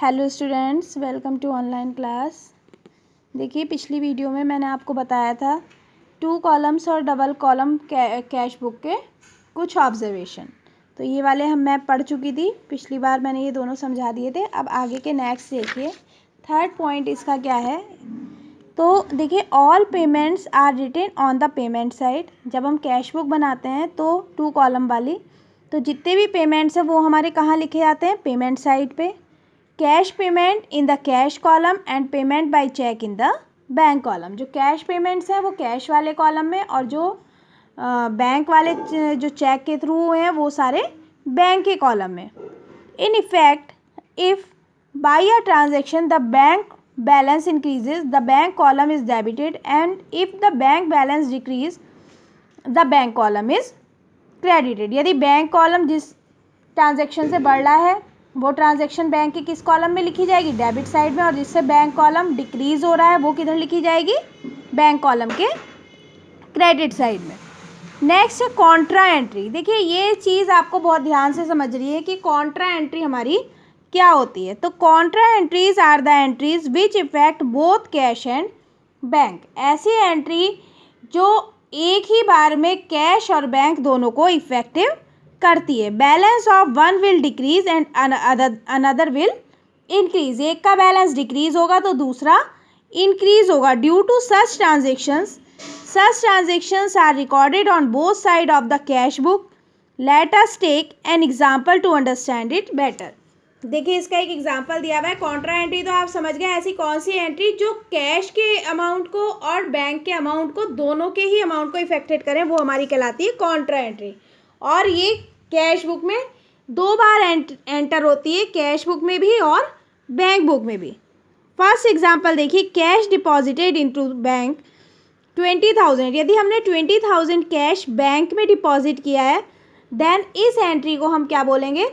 Hello students, welcome to online class. देखिए, पिछली video में मैंने आपको बताया था 2 कॉलम्स और डबल कॉलम कैश बुक के कुछ ऑब्जर्वेशन। तो ये वाले मैं पढ़ चुकी थी पिछली बार, मैंने ये दोनों समझा दिए थे। अब आगे के नेक्स्ट देखिए, थर्ड पॉइंट इसका क्या है। तो देखिए, all payments are written on the payment side. जब हम कैश बुक बनाते हैं तो 2 कॉलम वाली, तो जितने भी पेमेंट्स हैं वो हमारे कहाँ लिखे जाते हैं, पेमेंट साइड पे। Cash payment in the cash column and payment by cheque in the bank column. जो कैश पेमेंट्स हैं वो कैश वाले कॉलम में, और जो बैंक वाले जो चेक के थ्रू हुए हैं वो सारे बैंक के कॉलम में। In effect, if bye a transaction the bank balance increases, the bank column is debited, and if the bank balance decrease, the bank column is credited. यदि बैंक कॉलम जिस transaction से बढ़ रहा है वो transaction bank के किस column में लिखी जाएगी, डेबिट साइड में, और जिससे बैंक कॉलम डिक्रीज हो रहा है वो किधर लिखी जाएगी, बैंक कॉलम के क्रेडिट साइड में। नेक्स्ट है कॉन्ट्रा एंट्री। देखिए, ये चीज़ आपको बहुत ध्यान से समझ रही है कि कॉन्ट्रा एंट्री हमारी क्या होती है। तो contra entries are the entries which effect both cash and bank. ऐसी एंट्री जो एक ही बार में कैश और बैंक दोनों को इफेक्टिव करती है। Balance of one will decrease and another will increase. एक का बैलेंस डिक्रीज होगा तो दूसरा इंक्रीज होगा। Due to such transactions are recorded on both side of the cash book. Let us take an example to understand it better. देखिए, इसका एक example दिया हुआ है। कॉन्ट्रा एंट्री तो आप समझ गए, ऐसी कौन सी एंट्री जो कैश के अमाउंट को और बैंक के अमाउंट को, दोनों के ही अमाउंट को इफेक्टेड करें, वो हमारी कहलाती है कॉन्ट्रा एंट्री। और ये कैश बुक में 2 बार एंटर होती है, कैश बुक में भी और बैंक बुक में भी। फर्स्ट एग्जांपल देखिए, कैश डिपॉजिटेड इनटू बैंक 20,000। यदि हमने 20,000 कैश बैंक में डिपॉजिट किया है, देन इस एंट्री को हम क्या बोलेंगे,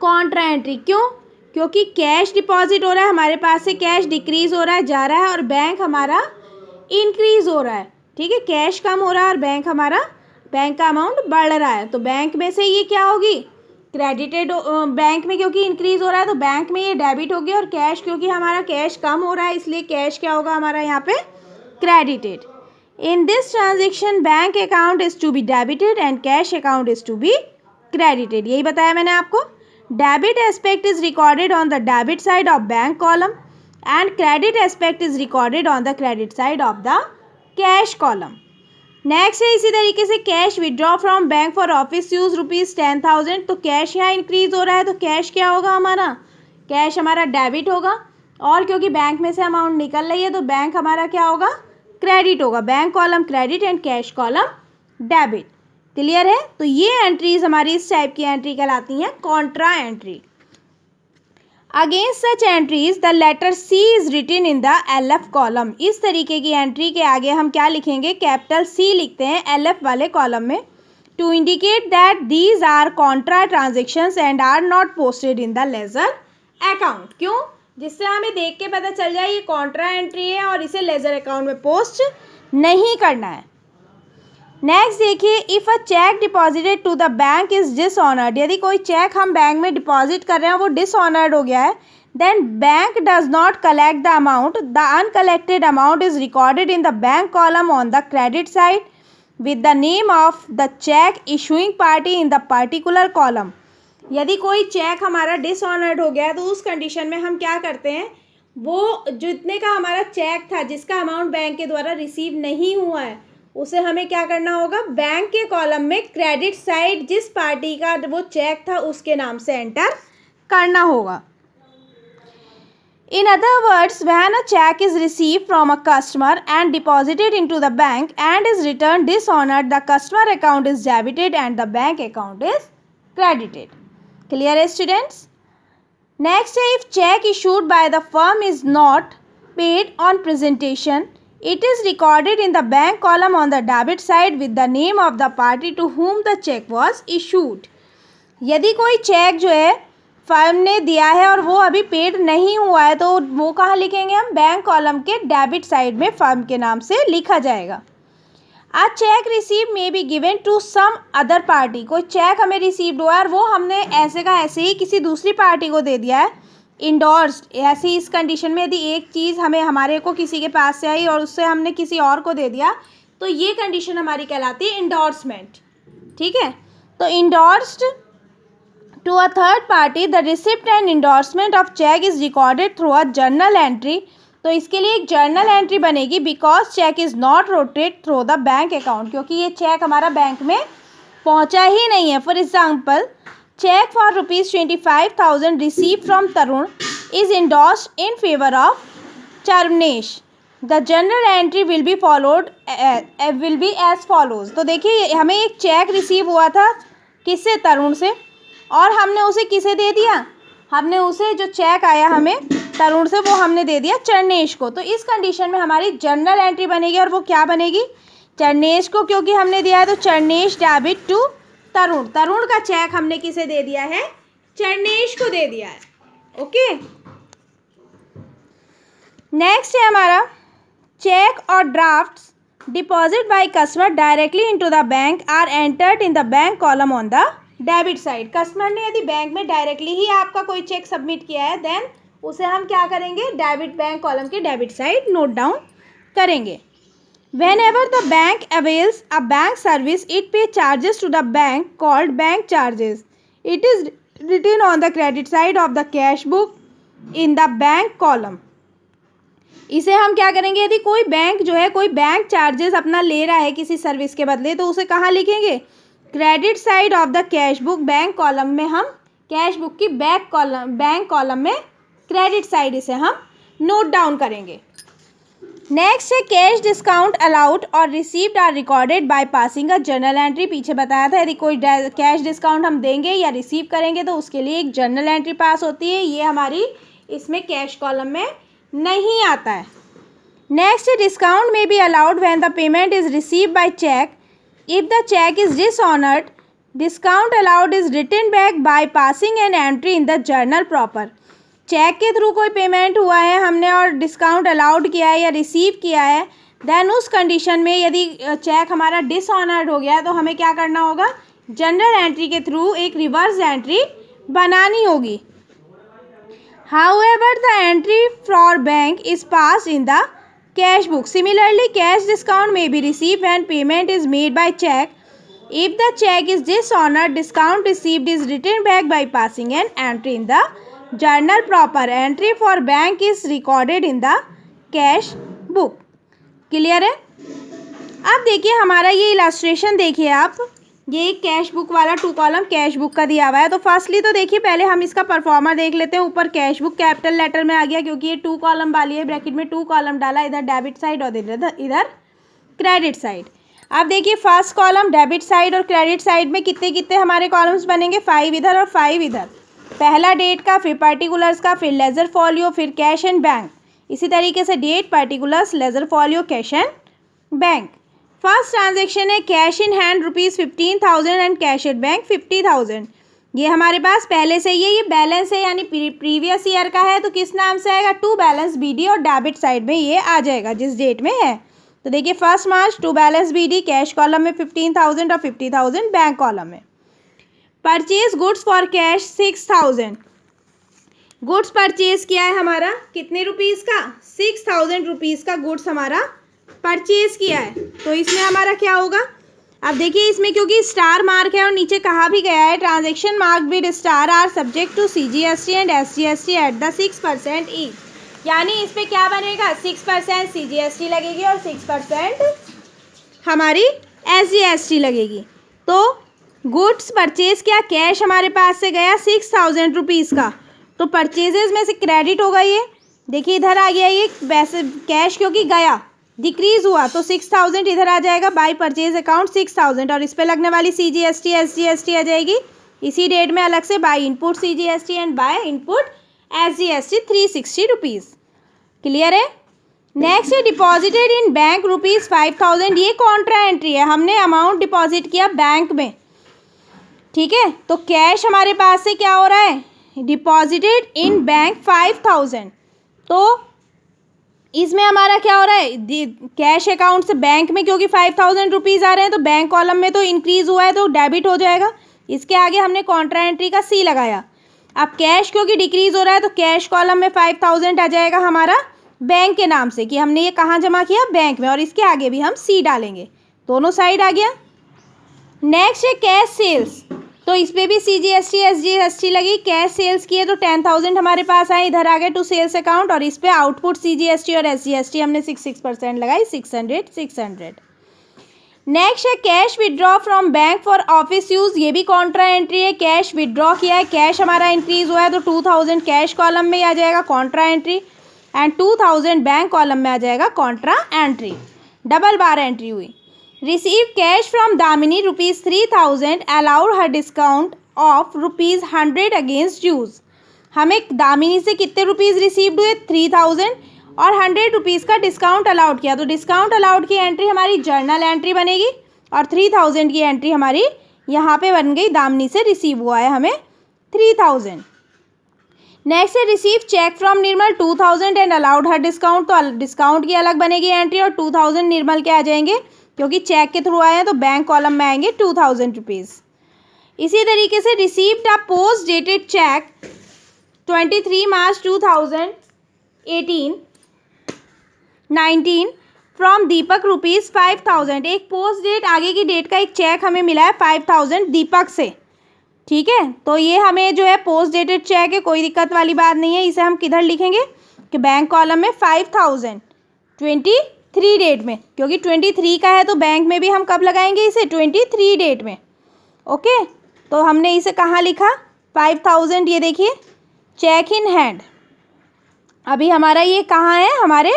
कॉन्ट्रा एंट्री। क्यों? क्योंकि कैश डिपॉजिट हो रहा है, हमारे पास से कैश डिक्रीज हो रहा है, जा रहा है, और बैंक हमारा इंक्रीज हो रहा है। ठीक है, कैश कम हो रहा है और बैंक का अमाउंट बढ़ रहा है। तो बैंक में से ये क्या होगी, क्रेडिटेड। बैंक में क्योंकि इंक्रीज हो रहा है तो बैंक में ये डेबिट होगी, और कैश क्योंकि हमारा कैश कम हो रहा है इसलिए कैश क्या होगा हमारा यहाँ पे, credited. In this transaction bank account is to be debited and cash account is to be credited. यही बताया मैंने आपको। Debit aspect is recorded on the debit side of bank column and credit aspect is recorded on the credit side of the cash column. Next है इसी तरीके से, cash withdraw from bank for office use ₹10,000। तो cash यहाँ increase हो रहा है तो कैश क्या होगा हमारा, कैश हमारा डेबिट होगा, और क्योंकि बैंक में से अमाउंट निकल रही है तो बैंक हमारा क्या होगा, क्रेडिट होगा। Bank column credit and cash column debit. Clear है? तो ये एंट्रीज हमारी इस टाइप की एंट्री कहलाती हैं contra entry. Against such entries the letter c is written in the LF column. इस तरीके की एंट्री के आगे हम क्या लिखेंगे, कैपिटल C लिखते हैं LF वाले कॉलम में, to indicate that these are contra transactions and are not posted in the ledger account. क्यों? जिससे हमें देख के पता चल जाए ये कॉन्ट्रा एंट्री है और इसे लेजर अकाउंट में पोस्ट नहीं करना है। नेक्स्ट देखिए, if a cheque deposited to the bank is dishonoured. यदि कोई चेक हम बैंक में डिपॉजिट कर रहे हैं वो डिसऑनर्ड हो गया है, then bank does not collect the amount. The uncollected amount is recorded in the bank column on the credit side with the name of the cheque issuing party in the particular column. यदि कोई check हमारा dishonoured हो गया है तो उस condition में हम क्या करते हैं, वो जितने का हमारा चेक था, जिसका अमाउंट बैंक के द्वारा रिसीव नहीं हुआ है, उसे हमें क्या करना होगा, बैंक के कॉलम में क्रेडिट साइड जिस पार्टी का वो चेक था उसके नाम से एंटर करना होगा। In other words, when a cheque is receive from a customer and deposited into the bank and is return dishonoured, the customer account is debited and the bank account is credited. Clear है students? Next है, if cheque issued by the firm is not paid on presentation, it is recorded in the bank column on the debit side with the name of the party to whom the check was issued। यदि कोई check जो है firm ने दिया है और वो अभी पेड नहीं हुआ है तो वो कहाँ लिखेंगे हम, बैंक कॉलम के डेबिट साइड में फर्म के नाम से लिखा जाएगा। A cheque receive may be given to some other party. कोई चेक हमें रिसीव्ड हुआ है और वो हमने ऐसे का ऐसे ही किसी दूसरी पार्टी को दे दिया है, इंडोर्स्ड, ऐसी इस कंडीशन में यदि एक चीज़ हमें हमारे को किसी के पास से आई और उससे हमने किसी और को दे दिया तो ये कंडीशन हमारी कहलाती है इंडोर्समेंट। ठीक है, तो endorsed to a third party the receipt and endorsement of cheque is recorded through a journal entry. तो इसके लिए एक जर्नल एंट्री बनेगी because cheque is not routed through the bank account, क्योंकि ये चेक हमारा बैंक में पहुंचा ही नहीं है। For example, cheque for ₹25,000 receive from Tarun is endorsed in favour of Charmanesh. The general entry will be as follows. तो देखिए हमें एक चेक रिसीव हुआ था किससे, तरुण से, और हमने उसे किसे दे दिया, हमने उसे जो चेक आया हमें तरुण से वो हमने दे दिया चरनेश को। तो इस कंडीशन में हमारी जनरल एंट्री बनेगी और वो क्या बनेगी, चरनेश को, क्योंकि हमने दिया है तो चरनेश डेबिट टू तरुण। तरुण का चेक हमने किसे दे दिया है, चरनेश को दे दिया है। ओके, नेक्स्ट है हमारा चेक और drafts deposit by customer directly into the bank are entered in the bank column on the debit side. Customer ने यदि बैंक में डायरेक्टली ही आपका कोई चेक सबमिट किया है देन उसे हम क्या करेंगे, डेबिट बैंक कॉलम के डेबिट साइड नोट डाउन करेंगे। Whenever the bank avails a bank service, it pays charges to the bank called bank charges. It is written on the credit side of the cash book in the bank column. इसे हम क्या करेंगे, यदि कोई bank जो है कोई bank charges अपना ले रहा है किसी सर्विस के बदले तो उसे कहाँ लिखेंगे, credit side of the cash book bank column में। हम कैश बुक की बैंक कॉलम में क्रेडिट साइड इसे हम नोट डाउन करेंगे। नेक्स्ट है कैश डिस्काउंट अलाउड और received are recorded by passing a journal entry. पीछे बताया था यदि कोई कैश डिस्काउंट हम देंगे या रिसीव करेंगे तो उसके लिए एक जर्नल एंट्री पास होती है, ये हमारी इसमें कैश कॉलम में नहीं आता है। नेक्स्ट है डिस्काउंट में be allowed when the payment is received by cheque if the cheque is dishonoured. Discount allowed is written back by passing an entry in the journal proper. Cheque के थ्रू कोई payment हुआ है हमने और discount allowed किया है या रिसीव किया है, देन उस कंडीशन में यदि चेक हमारा डिसऑनर्ड हो गया तो हमें क्या करना होगा, जनरल एंट्री के थ्रू एक रिवर्स एंट्री बनानी होगी। However the entry for bank is pass in the cash book. Similarly cash discount में be receive when payment is made by cheque. If the cheque is dishonoured, discount received is written back by passing an entry in the journal proper. Entry for bank is recorded in the cash book. Clear है। अब देखिए हमारा ये illustration देखिए आप, ये cash book वाला 2 column cash book का दिया हुआ है। तो फर्स्टली तो देखिए पहले हम इसका परफॉर्मर देख लेते हैं। ऊपर कैश बुक कैपिटल लेटर में आ गया क्योंकि ये 2 कॉलम वाली है, ब्रैकेट में 2 कॉलम डाला, इधर डेबिट साइड और इधर क्रेडिट साइड। अब देखिए फर्स्ट कॉलम डेबिट साइड और क्रेडिट साइड में कितने कितने हमारे कॉलम्स बनेंगे, 5 इधर और 5 इधर। पहला डेट का, फिर पर्टिकुलर्स का, फिर लेजर फॉलियो, फिर कैश एंड बैंक। इसी तरीके से date, particulars, ledger folio, cash and bank. First transaction है cash in hand ₹15,000 and cash at bank 50,000। ये हमारे पास पहले से ये बैलेंस है यानी प्रीवियस ईयर का है, तो किस नाम से आएगा, टू बैलेंस बीडी और डेबिट साइड में ये आ जाएगा जिस डेट में है। तो देखिए 1 March to balance BD cash column में 15,000 और 50,000 बैंक कॉलम में। Purchase goods for cash 6,000। Goods purchase किया है हमारा कितने रुपीज़ का, 6,000 रुपीज़ का गुड्स हमारा परचेज किया है। तो इसमें हमारा क्या होगा, अब देखिए इसमें क्योंकि स्टार मार्क है और नीचे कहा भी गया है transaction mark with star are subject to CGST and SGST at the 6% each. यानी इस पर क्या बनेगा, 6% CGST लगेगी और 6% हमारी SGST लगेगी। तो गुड्स परचेज किया, कैश हमारे पास से गया 6,000 रुपीज़ का, तो परचेजेस में से क्रेडिट होगा ये। देखिए इधर आ गया ये वैसे कैश क्योंकि गया डिक्रीज हुआ तो 6,000 इधर आ जाएगा बाय परचेज अकाउंट 6,000 और इस पे लगने वाली CGST SGST आ जाएगी इसी डेट में अलग से by input CGST and by input SGST 360 rupees. Clear है। नेक्स्ट है डिपॉजिटेड इन बैंक ₹5,000। ये कॉन्ट्रा एंट्री है, हमने अमाउंट डिपॉजिट किया बैंक में, ठीक है। तो कैश हमारे पास से क्या हो रहा है, डिपॉजिटेड इन बैंक 5,000। तो इसमें हमारा क्या हो रहा है, कैश अकाउंट से बैंक में क्योंकि 5,000 रुपीज़ आ रहे हैं तो बैंक कॉलम में तो इंक्रीज़ हुआ है तो डेबिट हो जाएगा। इसके आगे हमने कॉन्ट्रा एंट्री का C लगाया। अब कैश क्योंकि डिक्रीज हो रहा है तो कैश कॉलम में 5000 आ जाएगा हमारा बैंक के नाम से कि हमने ये कहाँ जमा किया, बैंक में, और इसके आगे भी हम सी डालेंगे, दोनों साइड आ गया। नेक्स्ट है कैश सेल्स, तो इस पर भी CGST SGST लगी। कैश सेल्स किए तो 10,000 हमारे पास आए, इधर आ गए टू सेल्स अकाउंट, और इस पे आउटपुट CGST और SGST हमने 6% लगाई, 600। नेक्स्ट है cash withdraw from bank for office use, ये भी कॉन्ट्रा एंट्री है। कैश विड्रॉ किया है, कैश हमारा इंक्रीज हुआ है तो 2000 कैश कॉलम में आ जाएगा contra entry, and 2000 bank column में आ जाएगा कॉन्ट्रा एंट्री, डबल बार एंट्री हुई। Receive cash from Damini ₹3000 allowed her discount of ₹100 against dues, हमें दामिनी से कितने रुपीज़ रिसीव्ड हुए, 3000, और 100 रुपीज़ का डिस्काउंट अलाउड किया, तो डिस्काउंट अलाउड की एंट्री हमारी जर्नल एंट्री बनेगी, और 3000 की एंट्री हमारी यहाँ पे बन गई, दामिनी से रिसीव हुआ है हमें 3000। नेक्स्ट है receive cheque from Nirmal 2000 and allowed her discount, तो डिस्काउंट की अलग बनेगी एंट्री, और 2000 निर्मल के आ जाएंगे क्योंकि चेक के थ्रू आए हैं तो बैंक कॉलम में आएंगे 2000 रुपीज़। इसी तरीके से received a post dated cheque 23 March 2019 from Deepak ₹5000, एक पोस्ट डेट आगे की डेट का एक चेक हमें मिला है 5000 दीपक से, ठीक है। तो ये हमें जो है पोस्ट डेटेड चेक है, कोई दिक्कत वाली बात नहीं है। इसे हम किधर लिखेंगे कि बैंक कॉलम में 5000 23 डेट में, क्योंकि 23 का है तो बैंक में भी हम कब लगाएंगे इसे, 23 डेट में, ओके। तो हमने इसे कहाँ लिखा 5000, ये देखिए चेक इन हैंड, अभी हमारा ये कहाँ है, हमारे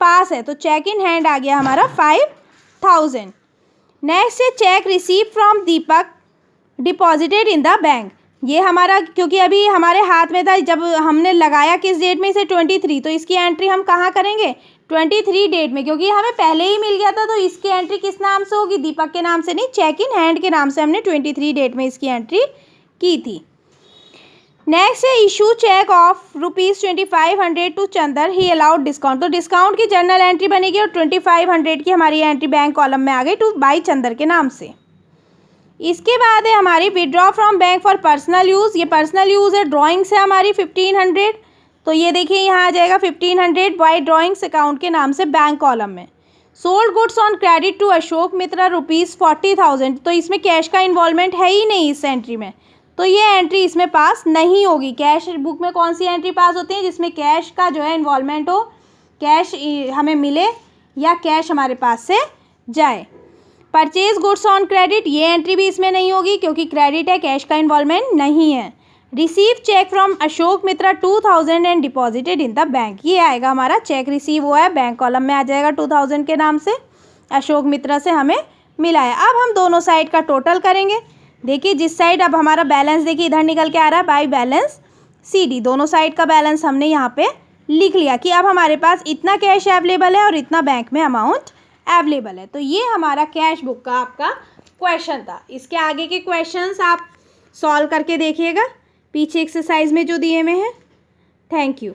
पास है, तो चेक इन हैंड आ गया हमारा 5000। नेक्स्ट है check receive from Deepak deposited in the bank, ये हमारा क्योंकि अभी हमारे हाथ में था, जब हमने लगाया किस डेट में इसे 23, तो इसकी एंट्री हम कहाँ करेंगे 23 डेट में, क्योंकि हमें पहले ही मिल गया था तो इसकी एंट्री किस नाम से होगी, दीपक के नाम से नहीं, चेक इन हैंड के नाम से हमने 23 डेट में इसकी एंट्री की थी। नेक्स्ट है issue cheque of ₹2500 to Chandar, he allowed discount, तो डिस्काउंट की जर्नल एंट्री बनेगी और 2500 की हमारी एंट्री बैंक कॉलम में आ गई टू बाई चंदर के नाम से। इसके बाद है हमारी withdraw from bank for personal use, ये पर्सनल यूज़ है, ड्राइंग से हमारी 1500, तो ये देखिए यहाँ आ जाएगा 1500 बाई ड्राइंग्स अकाउंट के नाम से बैंक कॉलम में। Sold goods on credit to Ashok Mitra ₹40,000, तो इसमें कैश का इन्वॉल्वमेंट है ही नहीं इस एंट्री में, तो ये एंट्री इसमें पास नहीं होगी। कैश बुक में कौन सी एंट्री पास होती है, जिसमें कैश का जो है इन्वॉल्वमेंट हो, कैश हमें मिले या कैश हमारे पास से जाए। परचेज गुड्स ऑन क्रेडिट, ये एंट्री भी इसमें नहीं होगी क्योंकि क्रेडिट है, कैश का इन्वॉल्वमेंट नहीं है। Receive cheque from Ashok Mitra 2000 and deposited in the bank, ये आएगा हमारा चेक रिसीव हुआ है, बैंक कॉलम में आ जाएगा 2000 के नाम से, अशोक मित्रा से हमें मिला है। अब हम दोनों साइड का टोटल करेंगे, देखिए जिस साइड अब हमारा बैलेंस देखिए इधर निकल के आ रहा है बाई बैलेंस CD, दोनों साइड का बैलेंस हमने यहाँ पे लिख लिया कि अब हमारे पास इतना कैश अवेलेबल है और इतना बैंक में अमाउंट अवेलेबल है। तो ये हमारा कैश बुक का आपका क्वेश्चन था। इसके आगे के क्वेश्चंस आप सॉल्व करके देखिएगा पीछे एक्सरसाइज में जो दिए हुए हैं। Thank you.